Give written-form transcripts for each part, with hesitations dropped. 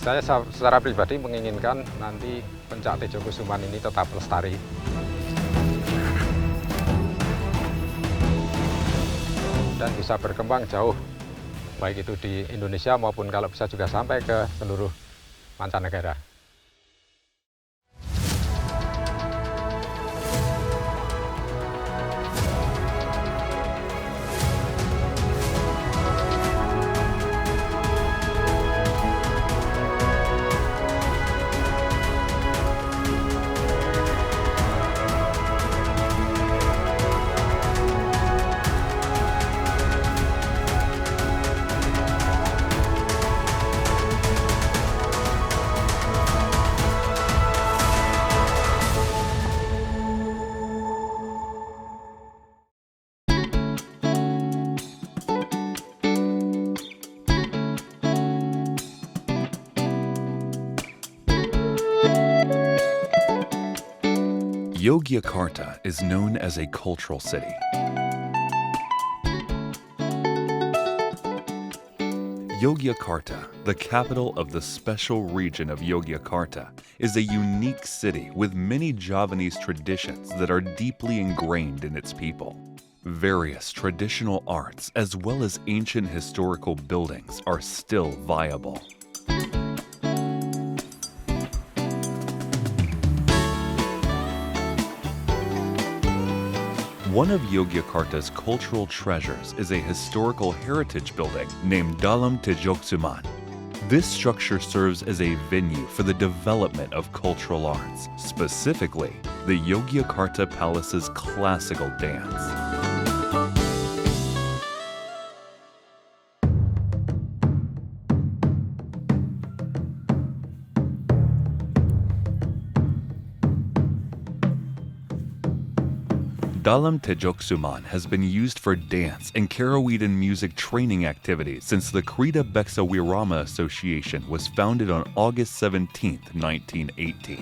Saya secara pribadi menginginkan nanti Pencak Tejokusuman ini tetap lestari. Dan bisa berkembang jauh, baik itu di Indonesia maupun kalau bisa juga sampai ke seluruh mancanegara. Yogyakarta is known as a cultural city. Yogyakarta, the capital of the special region of Yogyakarta, is a unique city with many Javanese traditions that are deeply ingrained in its people. Various traditional arts as well as ancient historical buildings are still viable. One of Yogyakarta's cultural treasures is a historical heritage building named Dalam Tejoksuman. This structure serves as a venue for the development of cultural arts, specifically the Yogyakarta Palace's classical dance. Dalam Tejoksuman has been used for dance and Karawitan music training activities since the Krida Beksawirama Association was founded on August 17, 1918.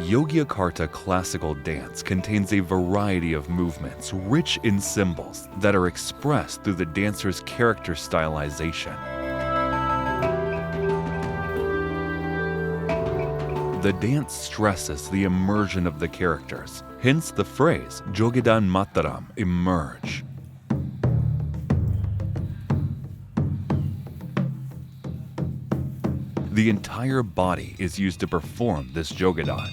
Yogyakarta classical dance contains a variety of movements rich in symbols that are expressed through the dancer's character stylization. The dance stresses the immersion of the characters, hence the phrase Jogedan Mataram, emerge. The entire body is used to perform this Jogedan.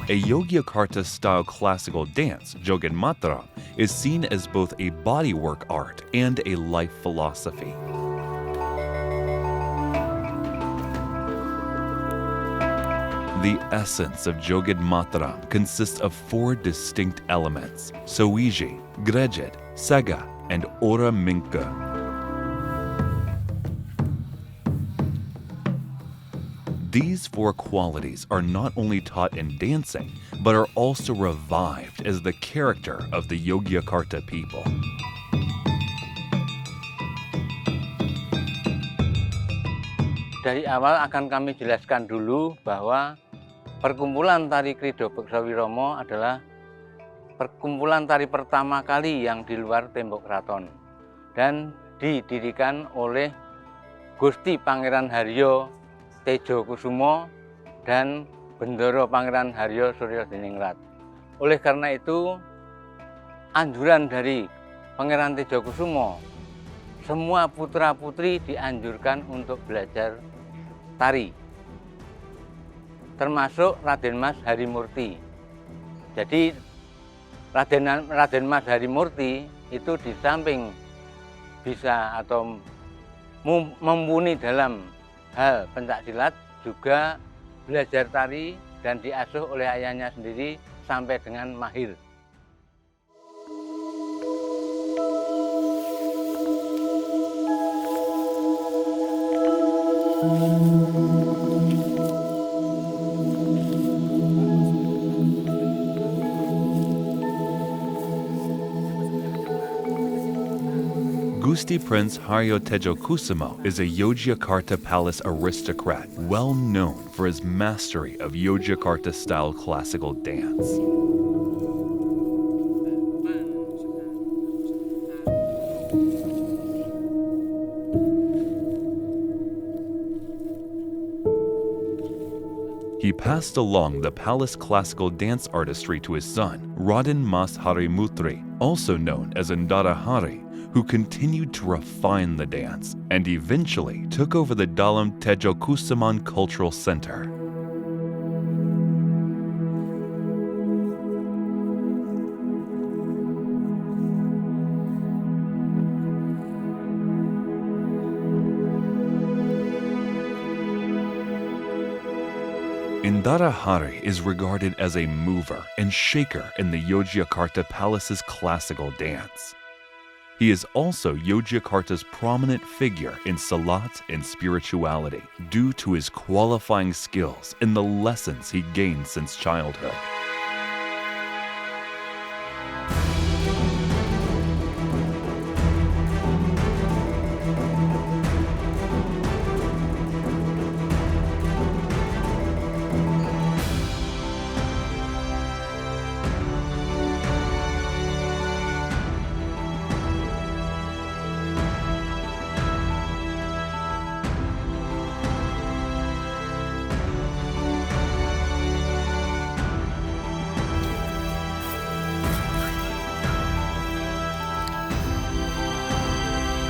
A Yogyakarta-style classical dance, Joget Mataram, is seen as both a bodywork art and a life philosophy. The essence of Joget Mataram consists of 4 distinct elements: Soiji, Grejet, Sega, and Ora Minka. These 4 qualities are not only taught in dancing, but are also revived as the character of the Yogyakarta people. Dari awal akan kami jelaskan dulu bahwa perkumpulan tari Krida Beksawirama adalah perkumpulan tari pertama kali yang di luar tembok keraton dan didirikan oleh Gusti Pangeran Haryo Tejokusumo dan Bendoro Pangeran Haryo Suryodiningrat. Oleh karena itu, anjuran dari Pangeran Tejokusumo, semua putra-putri dianjurkan untuk belajar tari, termasuk Raden Mas Harimurti. Jadi Raden Mas Harimurti itu di samping bisa atau mumpuni dalam hal pencaksilat, juga belajar tari dan diasuh oleh ayahnya sendiri sampai dengan mahir. Gusti Prince Haryo Tejokusumo is a Yogyakarta palace aristocrat well known for his mastery of Yogyakarta-style classical dance. He passed along the palace classical dance artistry to his son, Raden Mas Harimutri, also known as Endara Hari, who continued to refine the dance and eventually took over the Dalam Tejokusuman Cultural Center. Endara Hari is regarded as a mover and shaker in the Yogyakarta Palace's classical dance. He is also Yogyakarta's prominent figure in salat and spirituality due to his qualifying skills and the lessons he gained since childhood.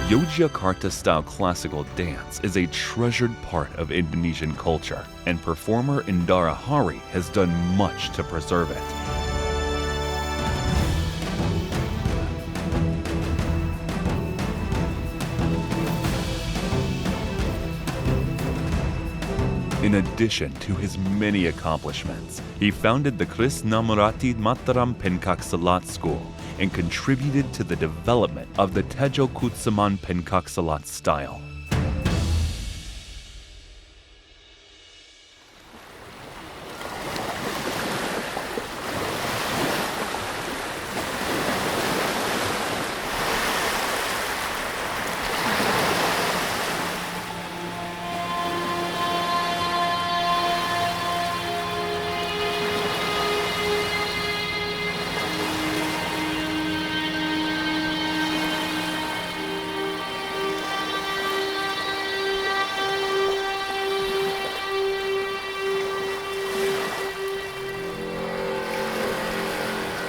Yogyakarta-style classical dance is a treasured part of Indonesian culture, and performer Endara Hari has done much to preserve it. In addition to his many accomplishments, he founded the Krisnamurti Mataram Pencakselat School and contributed to the development of the Tejokusuman Pencakselat style.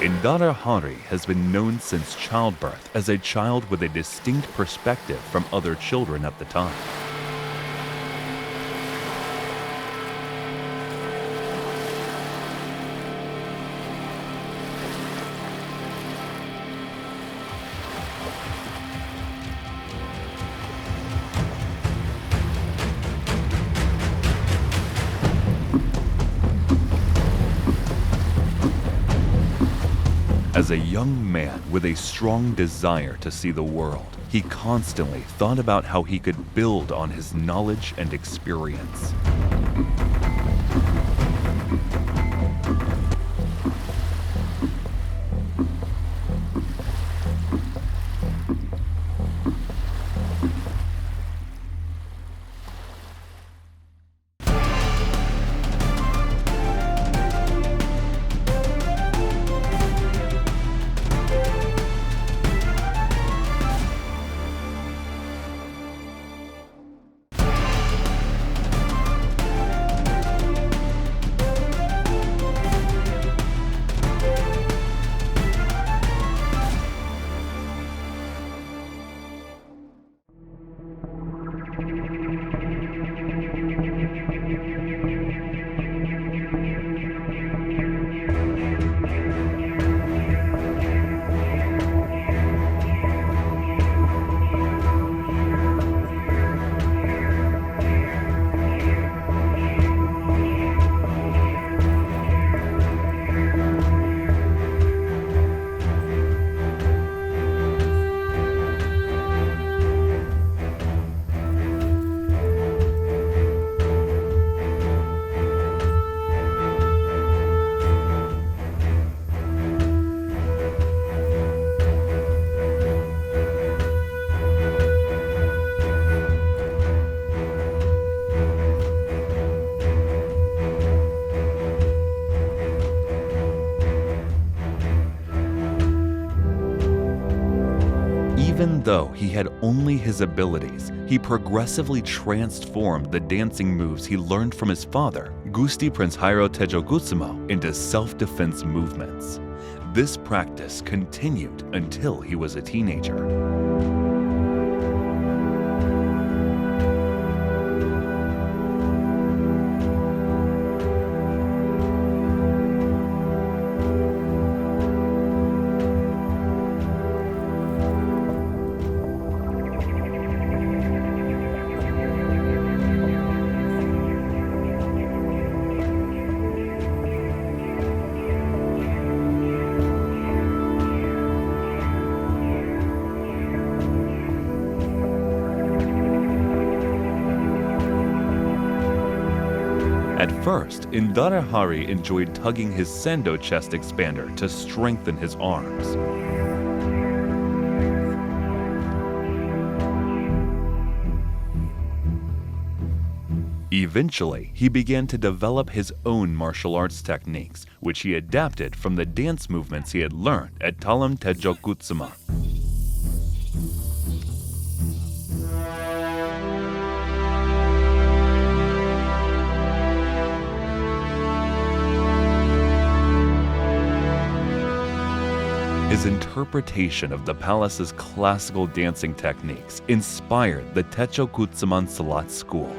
Endara Hari has been known since childbirth as a child with a distinct perspective from other children at the time. As a young man with a strong desire to see the world, he constantly thought about how he could build on his knowledge and experience. Even though he had only his abilities, he progressively transformed the dancing moves he learned from his father, Gusti Prince Hairo Tejokusumo, into self-defense movements. This practice continued until he was a teenager. At first, Indara Hari enjoyed tugging his sendo chest expander to strengthen his arms. Eventually, he began to develop his own martial arts techniques, which he adapted from the dance movements he had learned at Talam Tejokutsuma. His interpretation of the palace's classical dancing techniques inspired the Techokutsuman Salat school.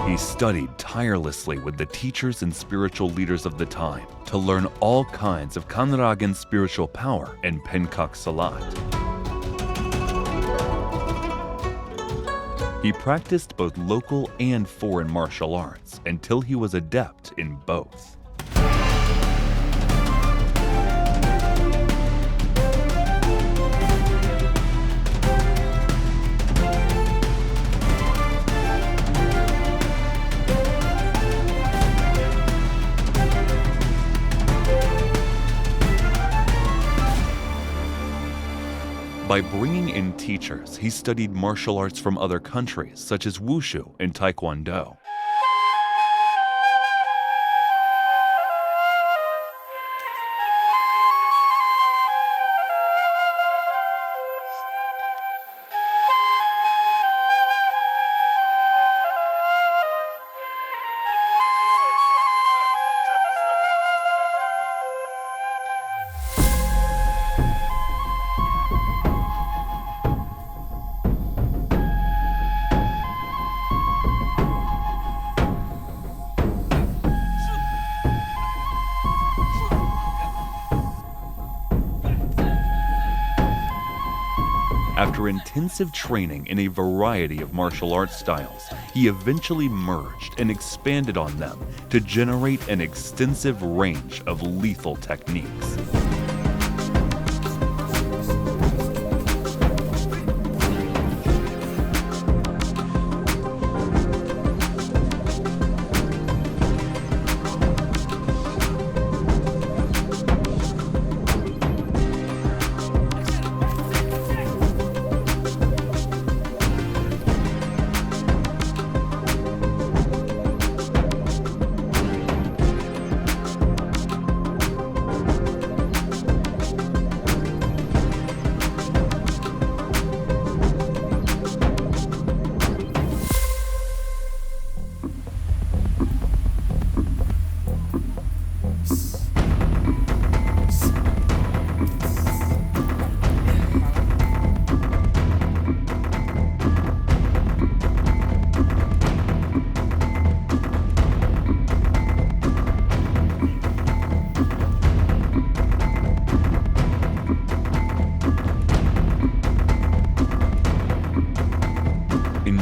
He studied tirelessly with the teachers and spiritual leaders of the time to learn all kinds of Kanragan spiritual power and Penkak Salat. He practiced both local and foreign martial arts until he was adept in both. By bringing in teachers, he studied martial arts from other countries, such as Wushu and Taekwondo. After intensive training in a variety of martial arts styles, he eventually merged and expanded on them to generate an extensive range of lethal techniques.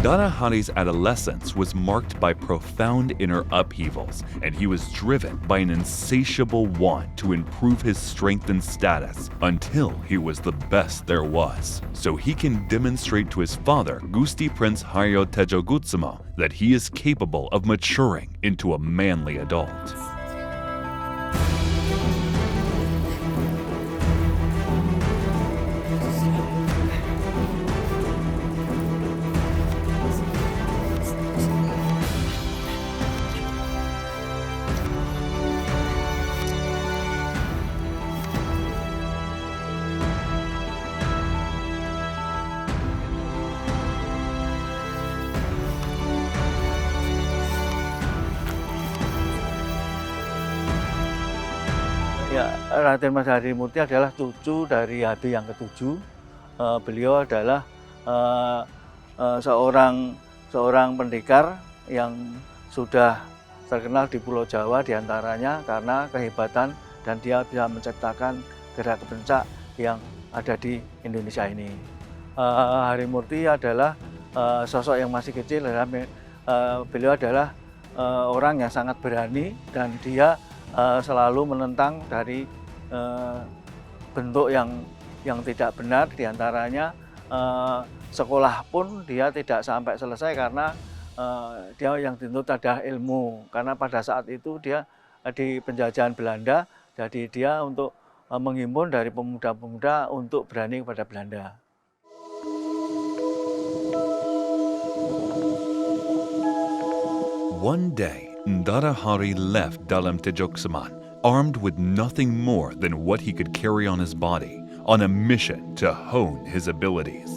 Ndara Hari's adolescence was marked by profound inner upheavals, and he was driven by an insatiable want to improve his strength and status until he was the best there was, so he can demonstrate to his father, Gusti Prince Haryo Tejogutsuma, that he is capable of maturing into a manly adult. Ya, Raden Mas Harimurti adalah cucu dari Habib yang ke-7. Beliau adalah seorang pendekar yang sudah terkenal di Pulau Jawa diantaranya karena kehebatan dan dia bisa menciptakan gerak pencak yang ada di Indonesia ini. Harimurti adalah sosok yang masih kecil, beliau adalah orang yang sangat berani dan dia selalu menentang dari bentuk yang tidak benar, diantaranya sekolah pun dia tidak sampai selesai karena dia yang dituntut adalah ilmu, karena pada saat itu dia di penjajahan Belanda, jadi dia untuk menghimpun dari pemuda-pemuda untuk berani kepada Belanda. One day, Ndara Hari left Dalam Tejoksaman, armed with nothing more than what he could carry on his body, on a mission to hone his abilities.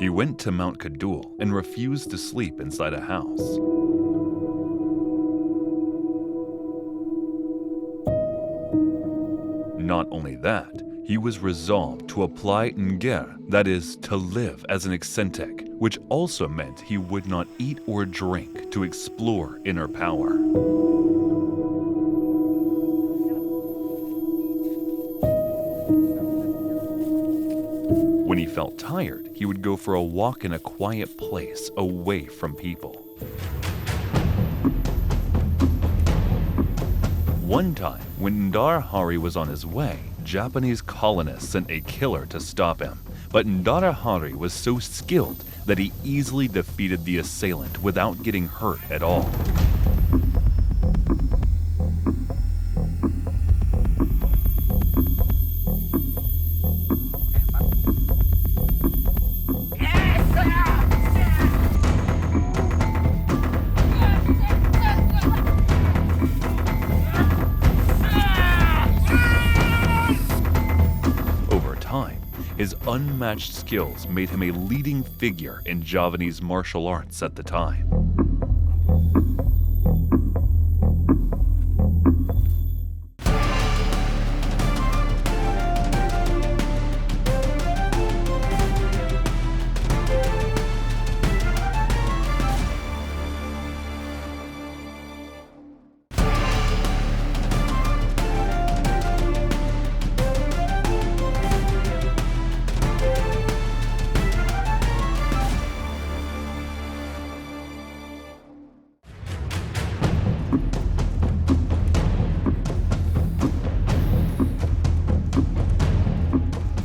He went to Mount Kadul and refused to sleep inside a house. Not only that, he was resolved to apply Nger, that is, to live as an eccentric, which also meant he would not eat or drink to explore inner power. When he felt tired, he would go for a walk in a quiet place away from people. One time, when Ndara Hari was on his way, Japanese colonists sent a killer to stop him, but Ndara Hari was so skilled that he easily defeated the assailant without getting hurt at all. His unmatched skills made him a leading figure in Javanese martial arts at the time.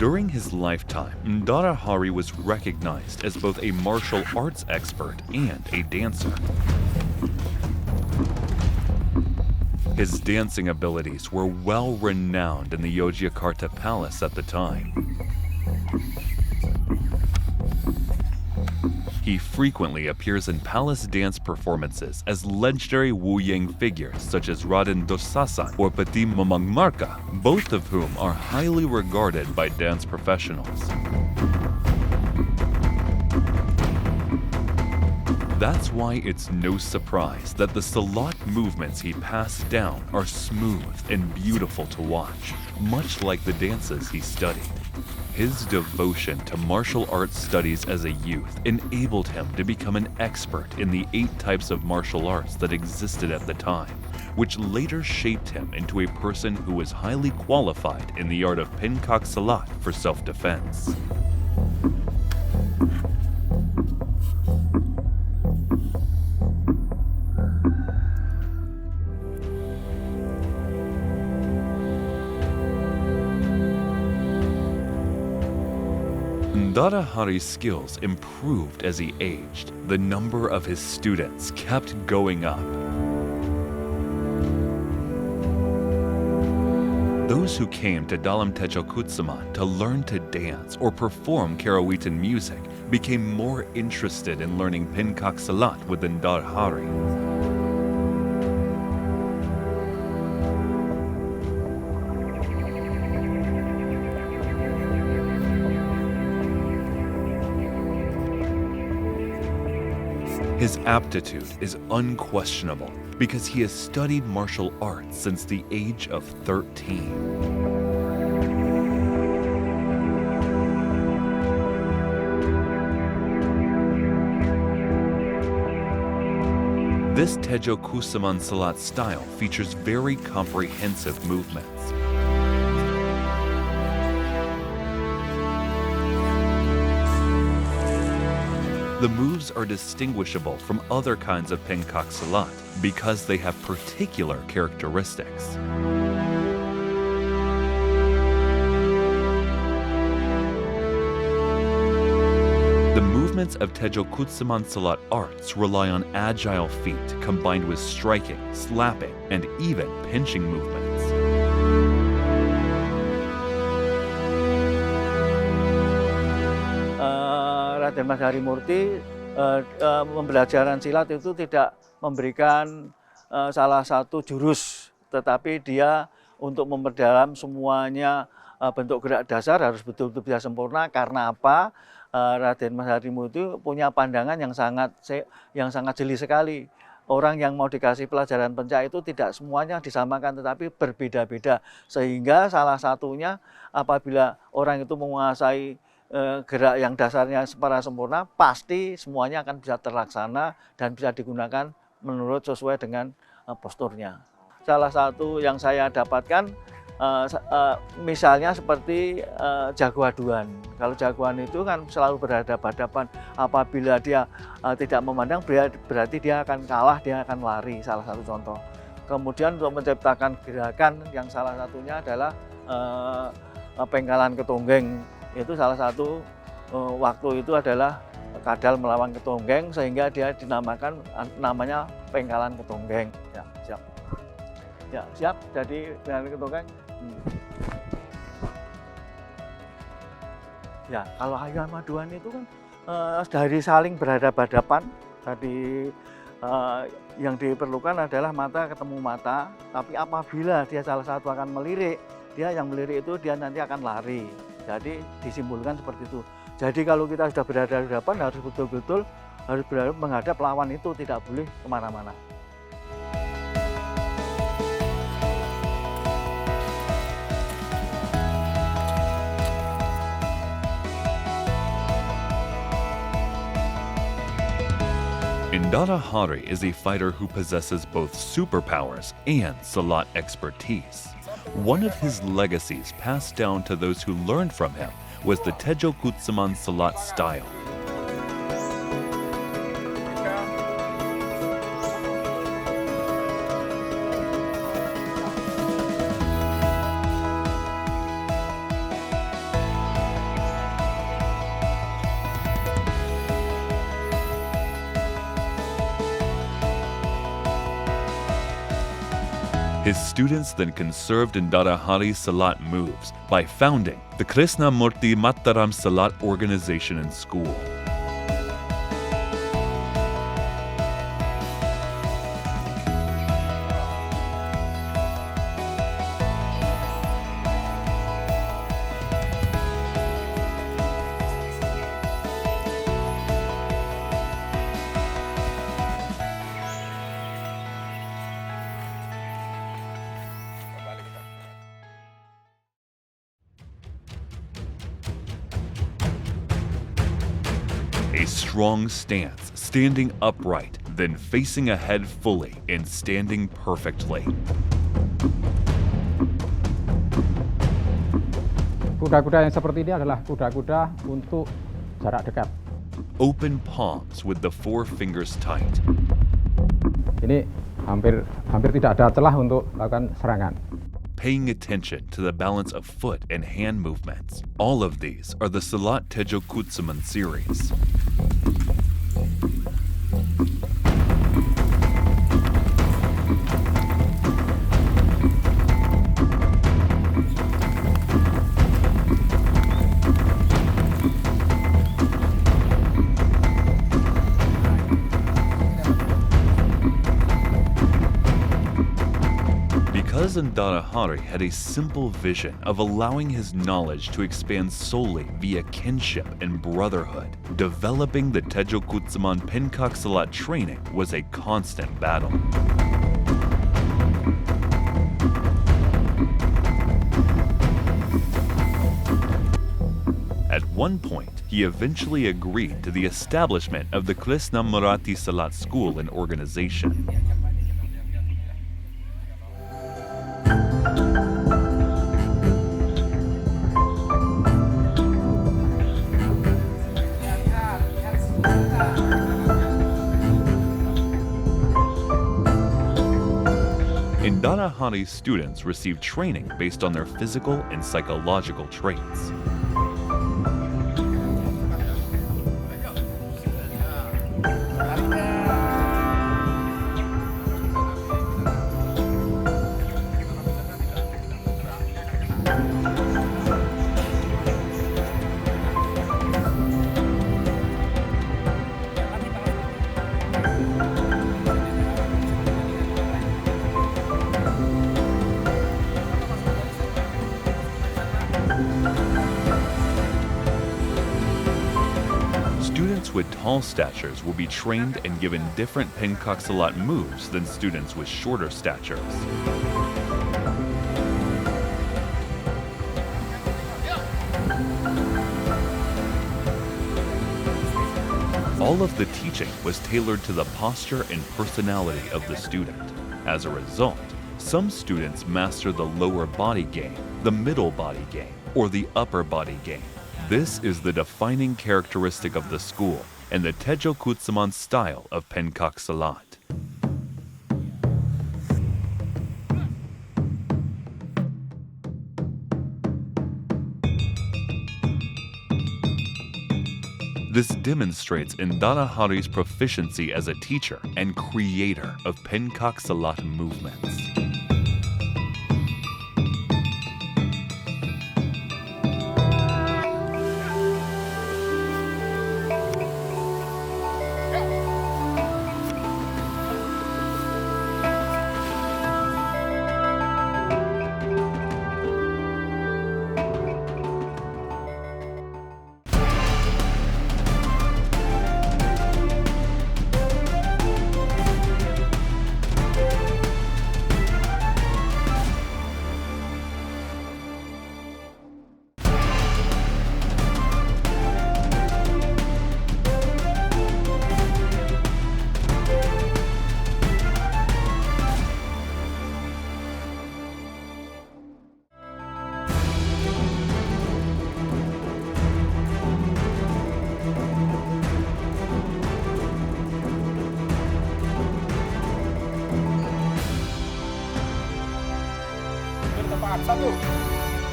During his lifetime, Ndara Hari was recognized as both a martial arts expert and a dancer. His dancing abilities were well renowned in the Yogyakarta Palace at the time. He frequently appears in palace dance performances as legendary Wu-Yang figures such as Raden Dosasan or Peti Mamangmarka, both of whom are highly regarded by dance professionals. That's why it's no surprise that the Salat movements he passed down are smooth and beautiful to watch, much like the dances he studied. His devotion to martial arts studies as a youth enabled him to become an expert in the 8 types of martial arts that existed at the time, which later shaped him into a person who was highly qualified in the art of pencak silat for self-defense. Ndara Hari's skills improved as he aged. The number of his students kept going up. Those who came to Dalam Tejo Kutsuman to learn to dance or perform Karawitan music became more interested in learning pencak silat with Ndara Hari. His aptitude is unquestionable because he has studied martial arts since the age of 13. This Tejo Kusaman Salat style features very comprehensive movements. The moves are distinguishable from other kinds of pencak silat because they have particular characteristics. The movements of Tejo Kutsuman Salat arts rely on agile feet combined with striking, slapping, and even pinching movements. Raden Mas Harimurti pembelajaran silat itu tidak memberikan salah satu jurus, tetapi dia untuk memperdalam semuanya bentuk gerak dasar harus betul-betul bisa sempurna. Karena apa? Raden Mas Harimurti punya pandangan yang sangat jeli sekali. Orang yang mau dikasih pelajaran pencak itu tidak semuanya disamakan, tetapi berbeda-beda. Sehingga salah satunya apabila orang itu menguasai gerak yang dasarnya secara sempurna, pasti semuanya akan bisa terlaksana dan bisa digunakan menurut sesuai dengan posturnya. Salah satu yang saya dapatkan misalnya seperti jagoan. Kalau jagoan itu kan selalu berhadapan-hadapan. Apabila dia tidak memandang, berarti dia akan kalah, dia akan lari, salah satu contoh. Kemudian untuk menciptakan gerakan yang salah satunya adalah pengkalan ketonggeng. Itu salah satu waktu itu adalah kadal melawan ketonggeng, sehingga dia dinamakan namanya pengkalan ketonggeng. Ya, siap. Ya, siap. Jadi pengkalan ketonggeng. Ya, kalau ayam maduan itu kan dari saling berhadapan-hadapan. Tadi yang diperlukan adalah mata ketemu mata, tapi apabila dia salah satu akan melirik, dia yang melirik itu dia nanti akan lari. Jadi disimbolkan seperti itu. Jadi kalau kita sudah berhadapan harus betul-betul harus berhadapan menghadap lawan itu, tidak boleh kemana-mana. Ndara Hari is a fighter who possesses both superpowers and Salat expertise. One of his legacies passed down to those who learned from him was the Tejo Kutsuman Salat style. His students then conserved Ndara Hari's Salat moves by founding the Krisnamurti Mataram Salat organization and school. A strong stance, standing upright, then facing ahead fully and standing perfectly. Kuda-kuda yang seperti ini adalah kuda-kuda untuk jarak dekat. Open palms with the four fingers tight. Ini hampir tidak ada celah untuk melakukan serangan. Paying attention to the balance of foot and hand movements. All of these are the Silat Tejo Kutsuman series. Because Ndara Hari had a simple vision of allowing his knowledge to expand solely via kinship and brotherhood, developing the Tejo Kutsuman Pencak Silat training was a constant battle. At one point, he eventually agreed to the establishment of the Krisnamurti Silat School and organization. Ndara Hari's students receive training based on their physical and psychological traits. Students with tall statures will be trained and given different Pencak Silat moves than students with shorter statures. All of the teaching was tailored to the posture and personality of the student. As a result, some students master the lower body game, the middle body game, or the upper body game. This is the defining characteristic of the school and the Tejo Kutsuman style of Pencak Silat. This demonstrates Ndara Hari's proficiency as a teacher and creator of Pencak Silat movements.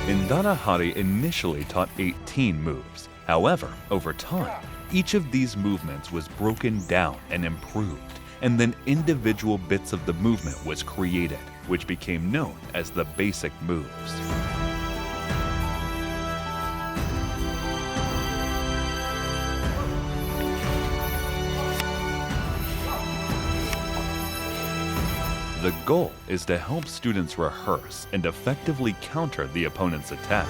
Ndara Hari initially taught 18 moves. However, over time, each of these movements was broken down and improved, and then individual bits of the movement was created, which became known as the basic moves. The goal is to help students rehearse and effectively counter the opponent's attack.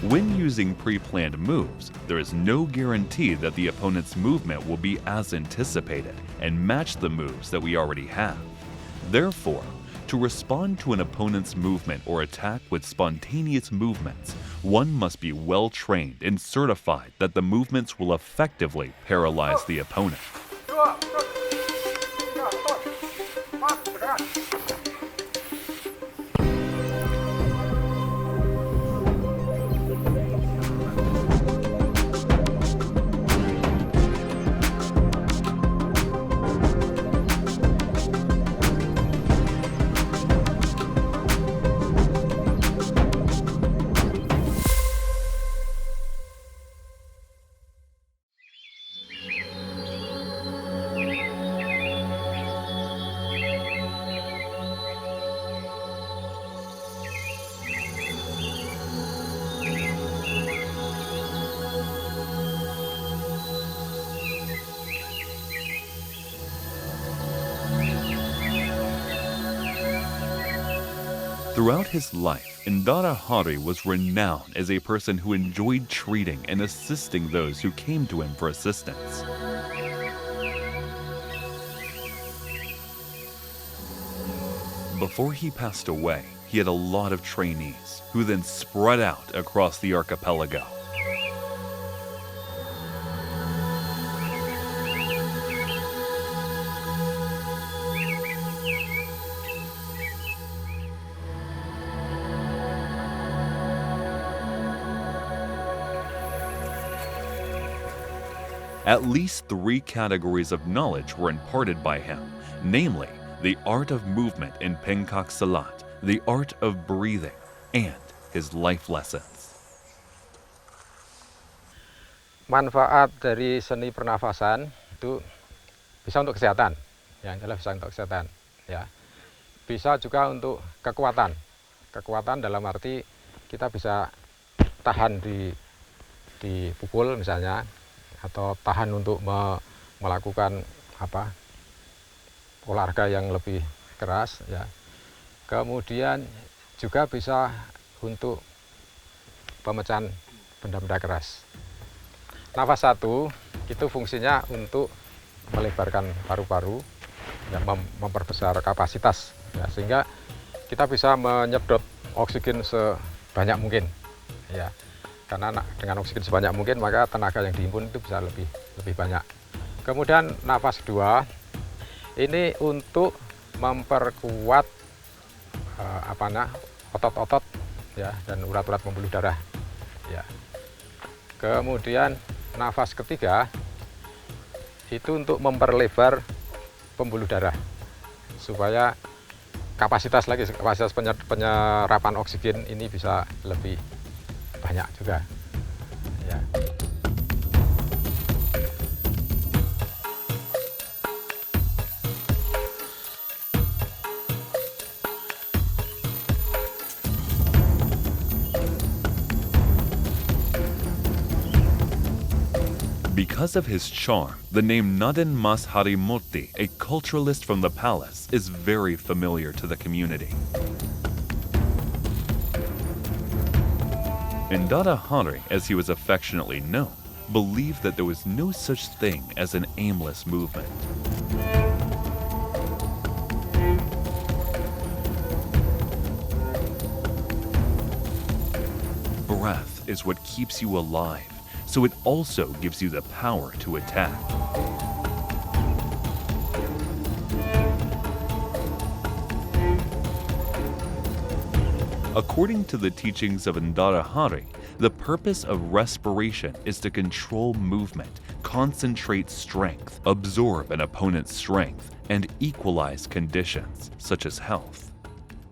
When using pre-planned moves, there is no guarantee that the opponent's movement will be as anticipated and match the moves that we already have. Therefore, To respond to an opponent's movement or attack with spontaneous movements, one must be well trained and certified that the movements will effectively paralyze the opponent. Throughout his life, Indara Hari was renowned as a person who enjoyed treating and assisting those who came to him for assistance. Before he passed away, he had a lot of trainees who then spread out across the archipelago. At least 3 categories of knowledge were imparted by him, namely, the art of movement in Pencak Silat, the art of breathing, and his life lessons. Manfaat dari seni pernafasan itu bisa untuk kesehatan, yang jelas bisa untuk kesehatan, ya. Bisa juga untuk kekuatan. Kekuatan dalam arti kita bisa tahan dipukul misalnya, atau tahan untuk melakukan olahraga yang lebih keras, ya. Kemudian juga bisa untuk pemecahan benda-benda keras. Nafas 1 itu fungsinya untuk melebarkan paru-paru, ya, memperbesar kapasitas, ya, sehingga kita bisa menyedot oksigen sebanyak mungkin, ya. Karena dengan oksigen sebanyak mungkin maka tenaga yang dihimpun itu bisa lebih banyak. Kemudian nafas 2 ini untuk memperkuat otot-otot, ya, dan urat-urat pembuluh darah, ya. Kemudian nafas ketiga itu untuk memperlebar pembuluh darah supaya kapasitas penyerapan oksigen ini bisa lebih banyak juga, ya. Because of his charm, the name Naden Mas Harimurti, a culturalist from the palace, is very familiar to the community. Indara Hari, as he was affectionately known, believed that there was no such thing as an aimless movement. Breath is what keeps you alive, so it also gives you the power to attack. According to the teachings of Indara Hari, the purpose of respiration is to control movement, concentrate strength, absorb an opponent's strength, and equalize conditions, such as health.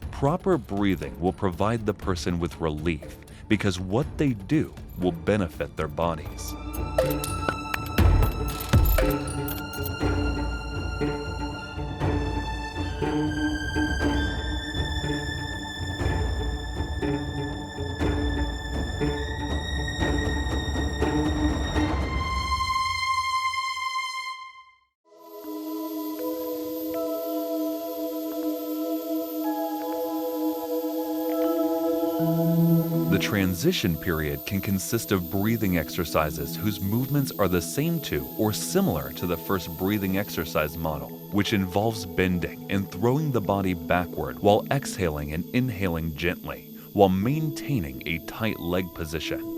Proper breathing will provide the person with relief, because what they do will benefit their bodies. The transition period can consist of breathing exercises whose movements are the same to or similar to the first breathing exercise model, which involves bending and throwing the body backward while exhaling and inhaling gently, while maintaining a tight leg position.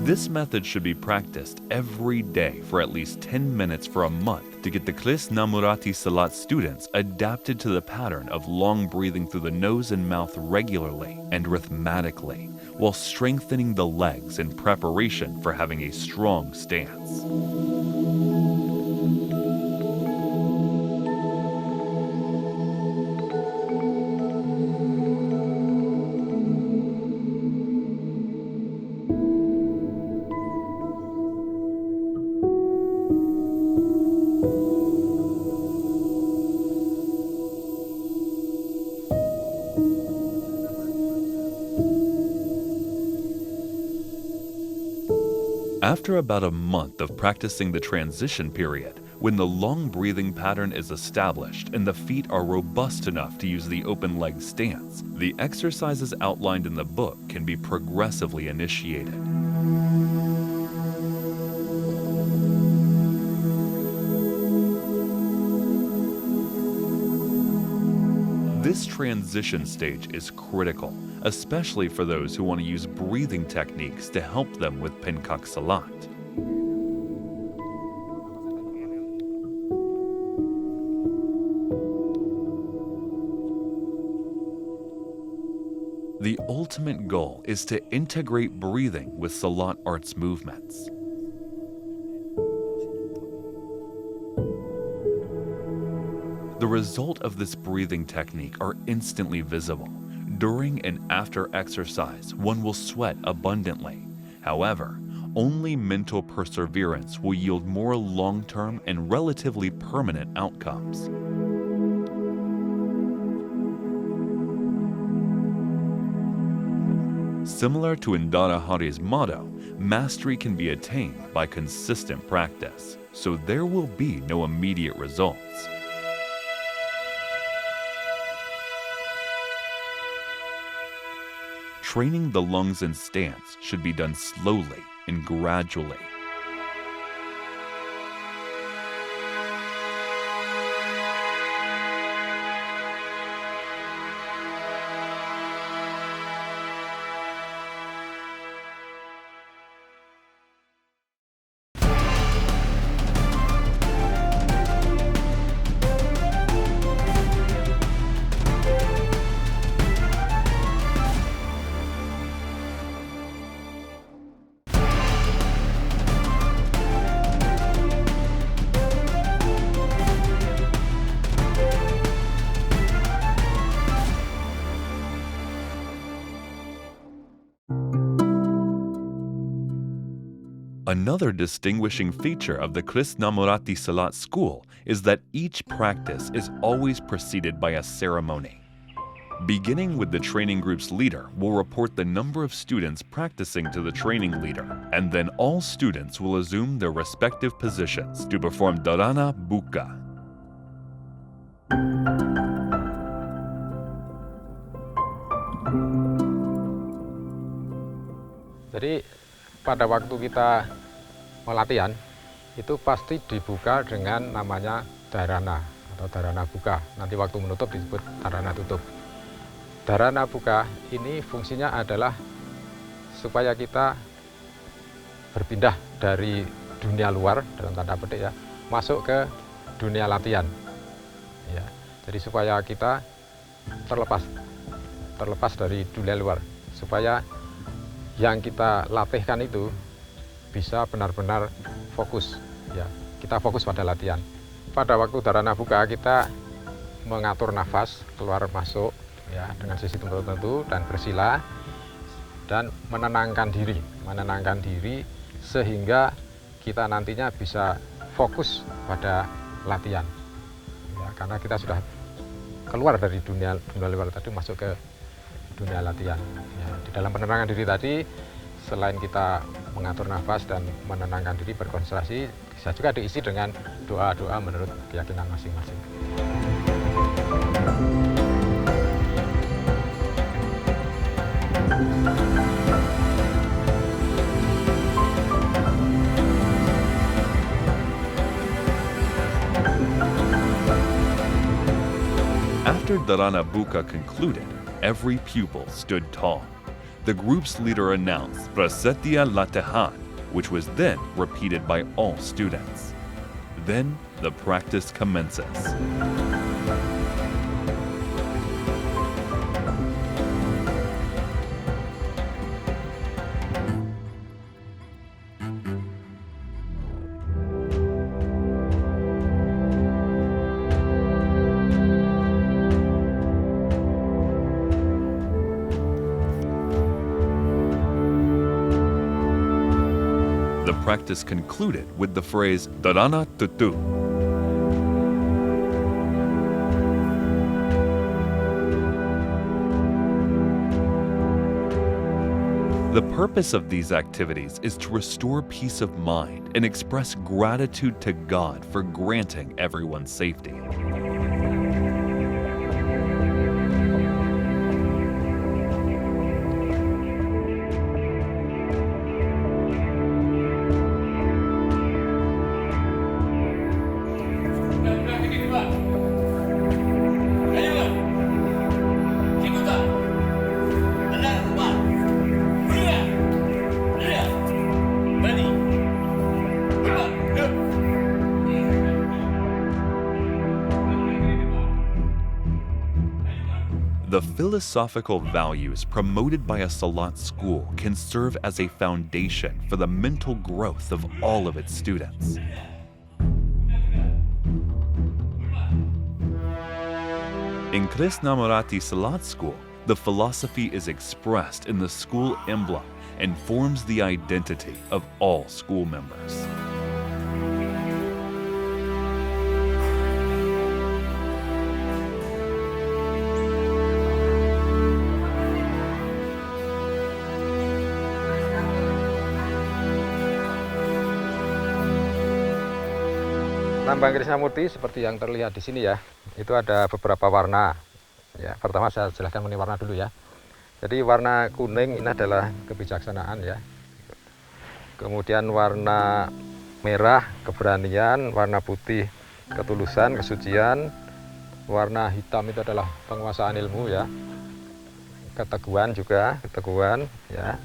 This method should be practiced every day for at least 10 minutes for a month to get the Krisnamurti Salat students adapted to the pattern of long breathing through the nose and mouth regularly and rhythmically, while strengthening the legs in preparation for having a strong stance. After about a month of practicing the transition period, when the long breathing pattern is established and the feet are robust enough to use the open leg stance, the exercises outlined in the book can be progressively initiated. This transition stage is critical, especially for those who want to use breathing techniques to help them with Pencak Salat. The ultimate goal is to integrate breathing with Salat arts movements. The result of this breathing technique are instantly visible. During and after exercise, one will sweat abundantly. However, only mental perseverance will yield more long-term and relatively permanent outcomes. Similar to Indara Hari's motto, mastery can be attained by consistent practice, so there will be no immediate results. Training the lungs and stance should be done slowly and gradually. Another distinguishing feature of the Krisnamurti Salat school is that each practice is always preceded by a ceremony. Beginning with the training group's leader will report the number of students practicing to the training leader, and then all students will assume their respective positions to perform Dharana Buka. Jadi pada waktu kita melatihan itu pasti dibuka dengan namanya dharana atau dharana buka. Nanti waktu menutup disebut dharana tutup. Dharana buka ini fungsinya adalah supaya kita berpindah dari dunia luar dalam tanda petik ya, masuk ke dunia latihan. Ya, jadi supaya kita terlepas dari dunia luar, supaya yang kita latihkan itu bisa benar-benar fokus ya, kita fokus pada latihan. Pada waktu dharana buka kita mengatur nafas keluar masuk ya dengan sisi tertentu dan bersila dan menenangkan diri sehingga kita nantinya bisa fokus pada latihan ya, karena kita sudah keluar dari dunia luar tadi masuk ke dunia latihan ya. Di dalam penenangan diri tadi selain kita mengatur nafas dan menenangkan diri berkonsentrasi, bisa juga diisi dengan doa-doa menurut keyakinan masing-masing. After Dharana Buka concluded, every pupil stood tall. The group's leader announced Prasetya Latihan, which was then repeated by all students. Then the practice commences. The practice concluded with the phrase Dharana Tutu. The purpose of these activities is to restore peace of mind and express gratitude to God for granting everyone's safety. The philosophical values promoted by a Salat school can serve as a foundation for the mental growth of all of its students. In Krisnamurti Salat School, the philosophy is expressed in the school emblem and forms the identity of all school members. Lambang Krisnamurti seperti yang terlihat di sini ya, itu ada beberapa warna. Ya, pertama saya jelaskan mengenai warna dulu ya. Jadi warna kuning ini adalah kebijaksanaan ya. Kemudian warna merah keberanian, warna putih ketulusan, kesucian, warna hitam itu adalah penguasaan ilmu ya. Keteguhan juga, keteguhan ya.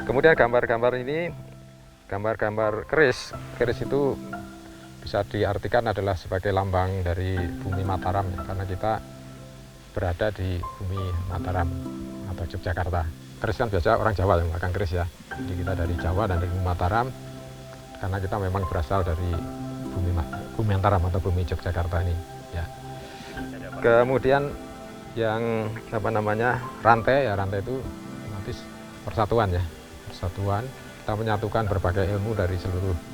Kemudian gambar-gambar ini gambar-gambar keris. Keris itu bisa diartikan adalah sebagai lambang dari bumi Mataram ya, karena kita berada di bumi Mataram atau Yogyakarta. Keris kan biasa orang Jawa yang makan keris ya. Jadi kita dari Jawa dan dari bumi Mataram karena kita memang berasal dari bumi Mataram atau bumi Yogyakarta ini ya. Kemudian yang rantai ya, rantai itu otomatis persatuan ya. Persatuan, kita menyatukan berbagai ilmu dari seluruh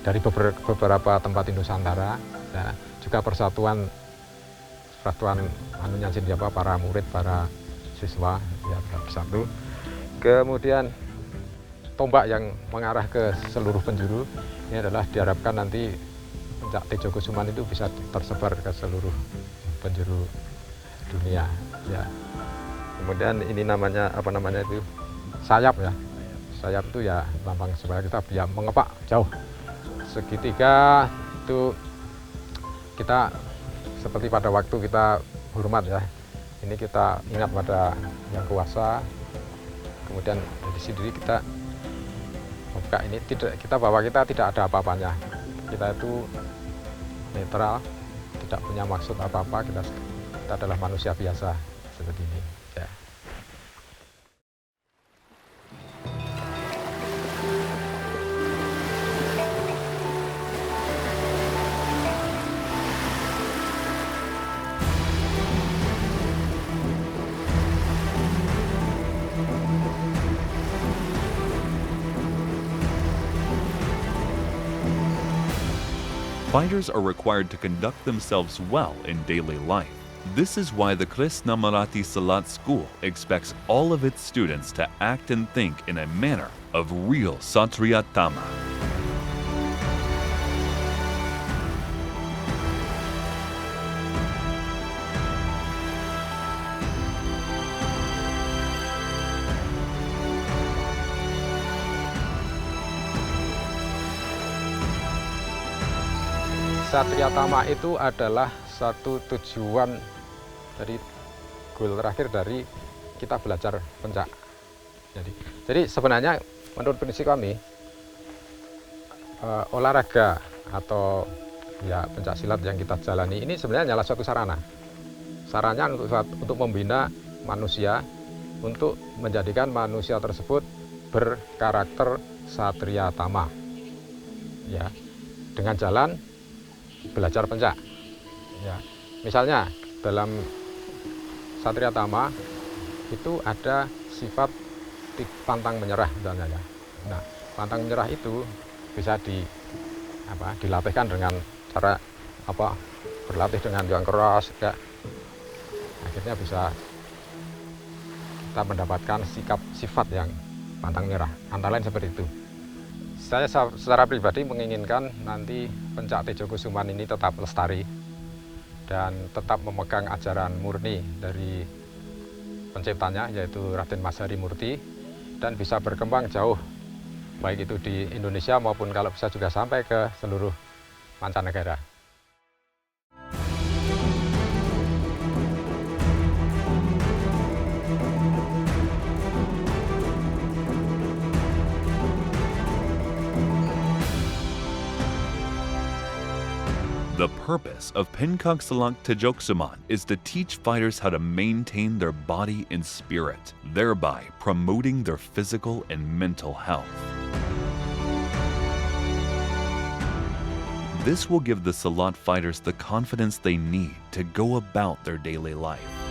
dari beberapa tempat di Nusantara ya, juga persatuan para murid, para siswa ya bersatu. Kemudian tombak yang mengarah ke seluruh penjuru ini adalah diharapkan nanti puncak Tejokusuman itu bisa tersebar ke seluruh penjuru dunia ya. Kemudian ini namanya itu sayap ya. Sayap itu ya lambang supaya kita bisa mengepak jauh. Segitiga itu kita seperti pada waktu kita hormat ya. Ini kita ingat pada yang kuasa. Kemudian dari sini kita membuka ini, kita bahwa kita tidak ada apa-apanya. Kita itu netral, tidak punya maksud apa-apa. Kita adalah manusia biasa seperti ini. Ya. Fighters are required to conduct themselves well in daily life. This is why the Krisnamurti Silat School expects all of its students to act and think in a manner of real Satriya Tama. Satria Tama itu adalah satu tujuan dari goal terakhir dari kita belajar pencak. Jadi sebenarnya menurut prinsip kami olahraga atau ya pencak silat yang kita jalani ini sebenarnya adalah suatu sarana. Sarannya untuk membina manusia untuk menjadikan manusia tersebut berkarakter Satria Tama. Ya, dengan jalan belajar pencak. Ya, misalnya dalam Satria Tama itu ada sifat pantang menyerah misalnya ya. Nah, pantang menyerah itu bisa dilatihkan dengan cara berlatih dengan yang keras ya. Akhirnya bisa kita mendapatkan sifat yang pantang menyerah. Antara lain seperti itu. Saya secara pribadi menginginkan nanti pencak Tejo Kusuman ini tetap lestari dan tetap memegang ajaran murni dari penciptanya yaitu Raden Mas Harimurti dan bisa berkembang jauh baik itu di Indonesia maupun kalau bisa juga sampai ke seluruh mancanegara. The purpose of Pencak Silat Tejo Kusuman is to teach fighters how to maintain their body and spirit, thereby promoting their physical and mental health. This will give the Silat fighters the confidence they need to go about their daily life.